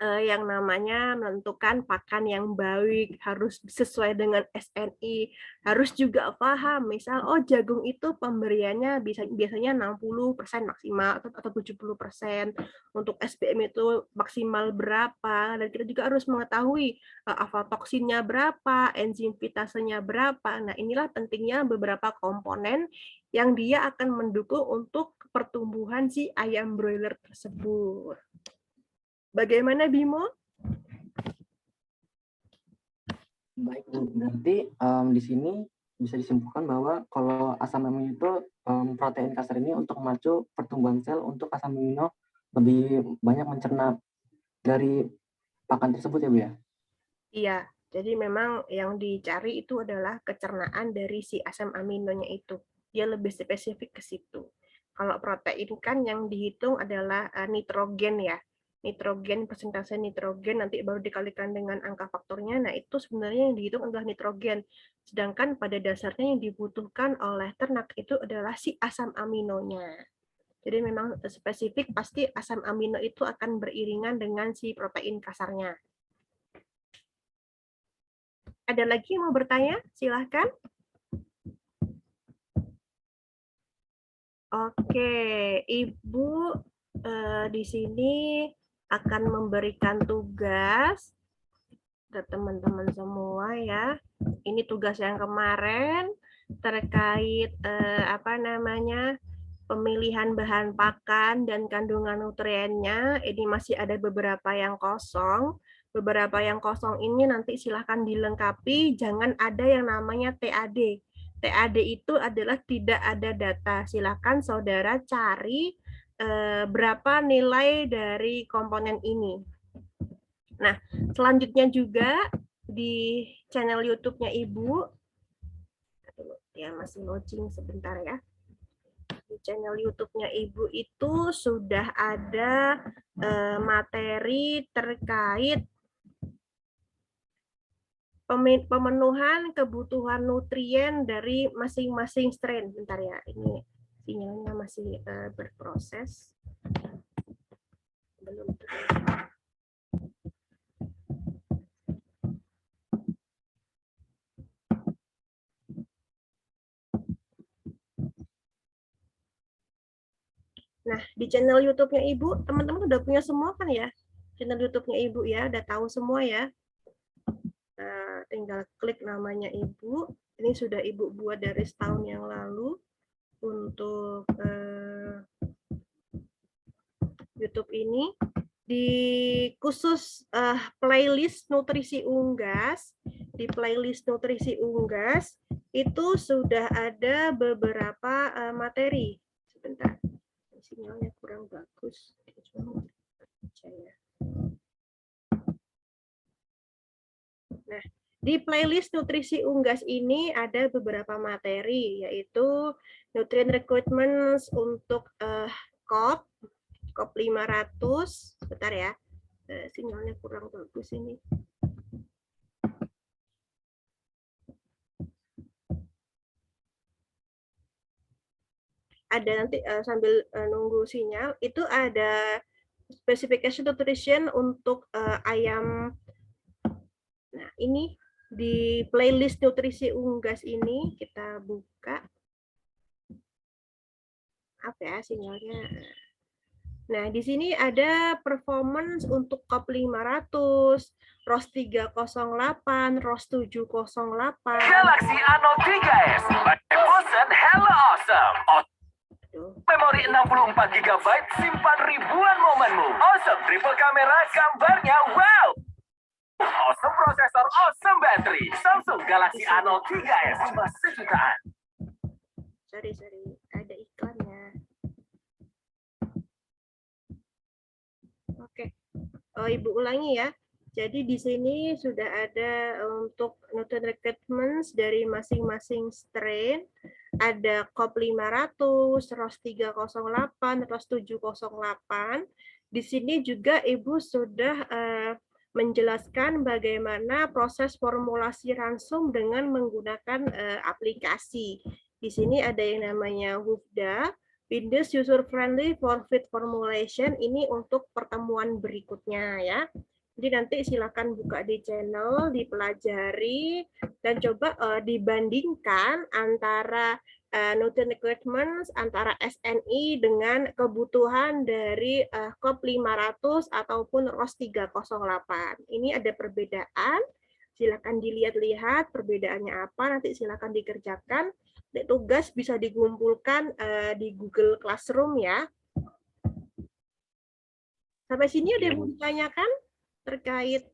yang namanya menentukan pakan yang baik, harus sesuai dengan SNI, harus juga paham, misal, oh jagung itu pemberiannya biasanya 60% maksimal atau 70%, untuk SPM itu maksimal berapa, dan kita juga harus mengetahui aflatoksinnya berapa, enzim fitasenya berapa. Nah, inilah pentingnya beberapa komponen yang dia akan mendukung untuk pertumbuhan si ayam broiler tersebut. Bagaimana Bimo? Baik, Bu. Berarti di sini bisa disimpulkan bahwa kalau asam amino itu protein kasar ini untuk memacu pertumbuhan sel untuk asam amino lebih banyak mencerna dari pakan tersebut ya, Bu ya? Iya, jadi memang yang dicari itu adalah kecernaan dari si asam aminonya itu. Dia lebih spesifik ke situ. Kalau protein kan yang dihitung adalah nitrogen ya. Nitrogen, persentase nitrogen nanti baru dikalikan dengan angka faktornya. Nah, itu sebenarnya yang dihitung adalah nitrogen. Sedangkan pada dasarnya yang dibutuhkan oleh ternak itu adalah si asam aminonya. Jadi memang spesifik, pasti asam amino itu akan beriringan dengan si protein kasarnya. Ada lagi yang mau bertanya? Silahkan. Oke, Ibu di sini akan memberikan tugas ke teman-teman semua ya. Ini tugas yang kemarin terkait pemilihan bahan pakan dan kandungan nutriennya. Ini masih ada beberapa yang kosong. Beberapa yang kosong ini nanti silahkan dilengkapi. Jangan ada yang namanya TAD. TAD itu adalah tidak ada data. Silahkan saudara cari berapa nilai dari komponen ini. Nah, selanjutnya juga di channel YouTube-nya Ibu, ya masih loading sebentar ya. Di channel YouTube-nya Ibu itu sudah ada materi terkait pemenuhan kebutuhan nutrien dari masing-masing strain. Bentar ya, ini sinyalnya masih berproses. Belum. Nah, di channel YouTube-nya Ibu, teman-teman udah punya semua kan ya? Channel YouTube-nya Ibu ya, udah tahu semua ya? Nah, tinggal klik namanya Ibu. Ini sudah Ibu buat dari setahun yang lalu untuk YouTube ini. Di khusus playlist nutrisi unggas, di playlist nutrisi unggas itu sudah ada beberapa materi. Sebentar, sinyalnya kurang bagus. Nah, di playlist nutrisi unggas ini ada beberapa materi, yaitu nutrient requirements untuk COP 500. Bentar ya, sinyalnya kurang bagus ini. Ada nanti sambil nunggu sinyal, itu ada specification nutrition untuk ayam. Nah, ini di playlist nutrisi unggas ini kita buka. Apa ya sinyalnya? Nah, di sini ada performance untuk COP 500, ROS 308, ROS 708. Galaxy A Note 3S. Bosan, hello awesome. Memori 64 GB, simpan ribuan momenmu. Awesome triple kamera, gambarnya wow. Awesome prosesor, awesome battery. Samsung Galaxy A Note 3S cuma sejutaan. Sorry, ada iklannya. Oke. Oh, Ibu ulangi ya. Jadi di sini sudah ada untuk note requirements dari masing-masing strain. Ada COP 500, ROS 308, ROS 708. Di sini juga Ibu sudah menjelaskan bagaimana proses formulasi ransum dengan menggunakan aplikasi. Di sini ada yang namanya WUFDA, Windows User Friendly for Fit Formulation. Ini untuk pertemuan berikutnya ya. Jadi nanti silakan buka di channel, dipelajari, dan coba dibandingkan antara Newton requirements antara SNI dengan kebutuhan dari COP 500 ataupun ROS 308. Ini ada perbedaan, silakan dilihat-lihat perbedaannya apa, nanti silakan dikerjakan. Tugas bisa dikumpulkan di Google Classroom ya. Sampai sini ada yang mau ditanyakan terkait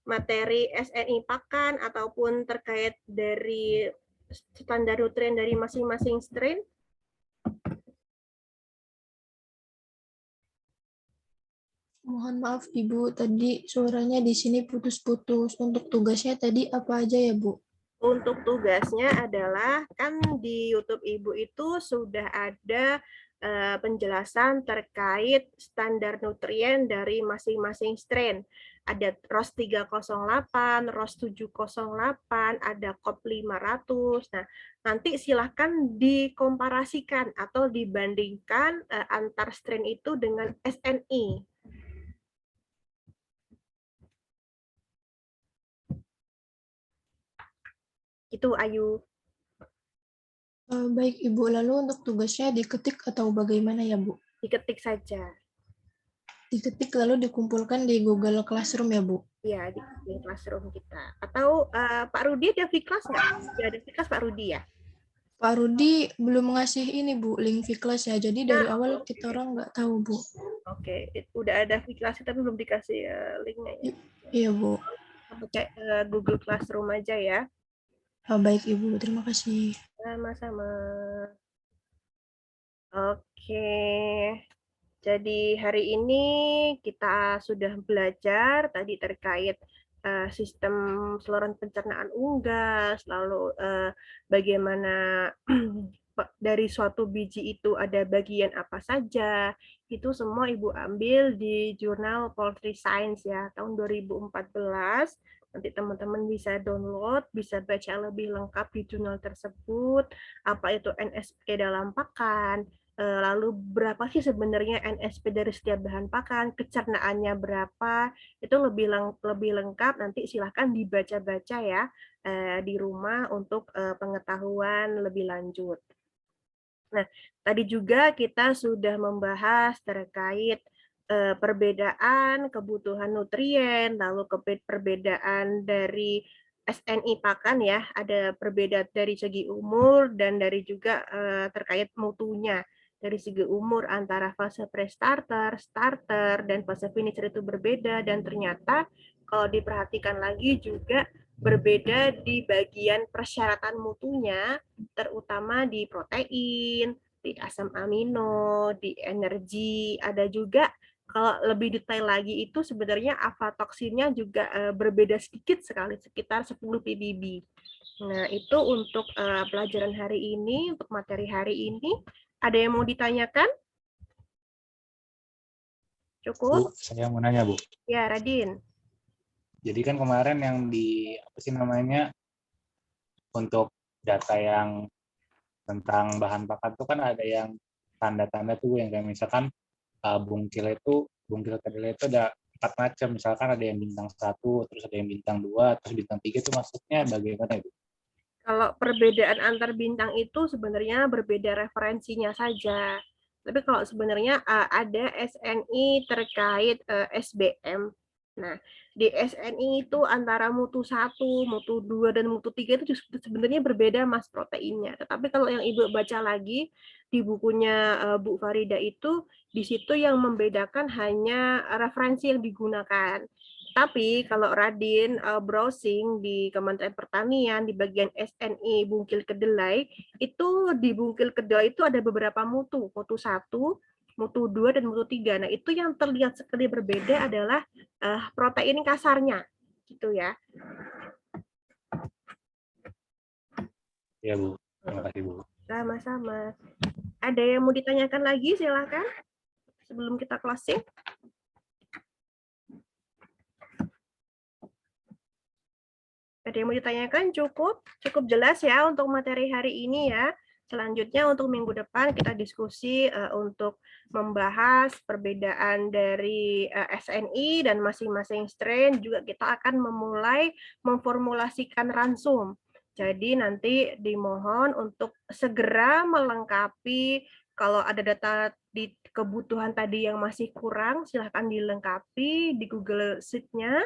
materi SNI pakan ataupun terkait dari standar nutrien dari masing-masing strain? Mohon maaf Ibu, tadi suaranya di sini putus-putus. Untuk tugasnya tadi apa aja ya Bu? Untuk tugasnya adalah, kan di YouTube Ibu itu sudah ada penjelasan terkait standar nutrien dari masing-masing strain. Ada ROS 308, ROS 708, ada COP 500. Nah, nanti silahkan dikomparasikan atau dibandingkan antar strain itu dengan SNI. Itu Ayu. Baik Ibu, lalu untuk tugasnya diketik atau bagaimana ya Bu? Diketik saja. Diketik lalu dikumpulkan di Google Classroom ya Bu? Iya, di Classroom kita. Atau Pak Rudi ada Vclass nggak? Ya, ada Vclass Pak Rudi ya? Pak Rudi belum ngasih ini Bu, link Vclass ya, jadi dari awal kita orang nggak tahu Bu. Oke, udah ada Vclass tapi belum dikasih linknya ya? Iya Bu. Pakai Google Classroom aja ya. Baik Ibu, terima kasih. Sama-sama. Oke, jadi hari ini kita sudah belajar tadi terkait sistem saluran pencernaan unggas, lalu bagaimana dari suatu biji itu ada bagian apa saja, itu semua Ibu ambil di jurnal Poultry Science ya, tahun 2014. Nanti teman-teman bisa download, bisa baca lebih lengkap di jurnal tersebut, apa itu NSP dalam pakan, lalu berapa sih sebenarnya NSP dari setiap bahan pakan, kecernaannya berapa, itu lebih lengkap, nanti silahkan dibaca-baca ya di rumah untuk pengetahuan lebih lanjut. Nah, tadi juga kita sudah membahas terkait perbedaan kebutuhan nutrien, lalu perbedaan dari SNI pakan ya, ada perbedaan dari segi umur dan dari juga terkait mutunya. Dari segi umur antara fase pre-starter, starter, dan fase finisher itu berbeda, dan ternyata kalau diperhatikan lagi juga berbeda di bagian persyaratan mutunya, terutama di protein, di asam amino, di energi, ada juga kalau lebih detail lagi itu sebenarnya aflatoksinnya juga berbeda sedikit sekali, sekitar 10 ppb. Nah, itu untuk pelajaran hari ini, untuk materi hari ini. Ada yang mau ditanyakan? Cukup? Bu, saya mau nanya Bu. Ya, Radin. Jadi kan kemarin yang di apa sih namanya untuk data yang tentang bahan pakan itu kan ada yang tanda-tanda tuh yang kayak misalkan bungkil kedelai itu ada 4 macam, misalkan ada yang bintang 1, terus ada yang bintang 2, terus bintang 3 itu maksudnya bagaimana Ibu? Kalau perbedaan antar bintang itu sebenarnya berbeda referensinya saja. Tapi kalau sebenarnya ada SNI terkait SBM, Nah, di SNI itu antara mutu 1, mutu 2, dan mutu 3 itu sebenarnya berbeda Mas proteinnya. Tetapi kalau yang Ibu baca lagi di bukunya Bu Farida itu, di situ yang membedakan hanya referensi yang digunakan. Tapi kalau Radin browsing di Kementerian Pertanian di bagian SNI Bungkil Kedelai, itu di Bungkil Kedelai itu ada beberapa mutu, mutu 1, mutu 2, dan mutu 3. Nah, itu yang terlihat sekali berbeda adalah protein kasarnya, gitu ya. Ya Bu, terima kasih Bu. Sama-sama. Ada yang mau ditanyakan lagi, silakan sebelum kita closing. Ada yang mau ditanyakan? Cukup jelas ya untuk materi hari ini ya. Selanjutnya untuk minggu depan kita diskusi untuk membahas perbedaan dari SNI dan masing-masing strain. Juga kita akan memulai memformulasikan ransum. Jadi nanti dimohon untuk segera melengkapi, kalau ada data di kebutuhan tadi yang masih kurang, silahkan dilengkapi di Google Sheet-nya,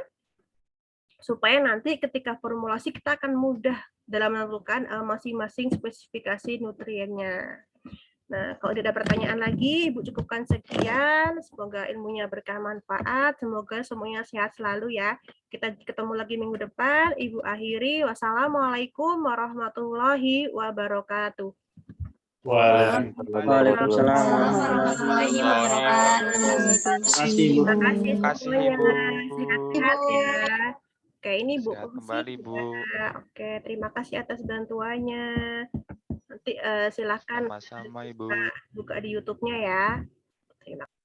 supaya nanti ketika formulasi kita akan mudah dalam menentukan masing-masing spesifikasi nutriennya. Nah, kalau tidak ada pertanyaan lagi, Ibu cukupkan sekian. Semoga ilmunya berkah manfaat. Semoga semuanya sehat selalu ya. Kita ketemu lagi minggu depan. Ibu akhiri. Wassalamualaikum warahmatullahi wabarakatuh. Waalaikumsalam warahmatullahi wabarakatuh. Terima kasih semuanya. Sehat-sehat ya. Oke, ini Bu. Sehat kembali, Bu. Oke, terima kasih atas bantuannya. Nanti silakan Sama-sama, Ibu. buka di YouTube-nya ya. Terima kasih.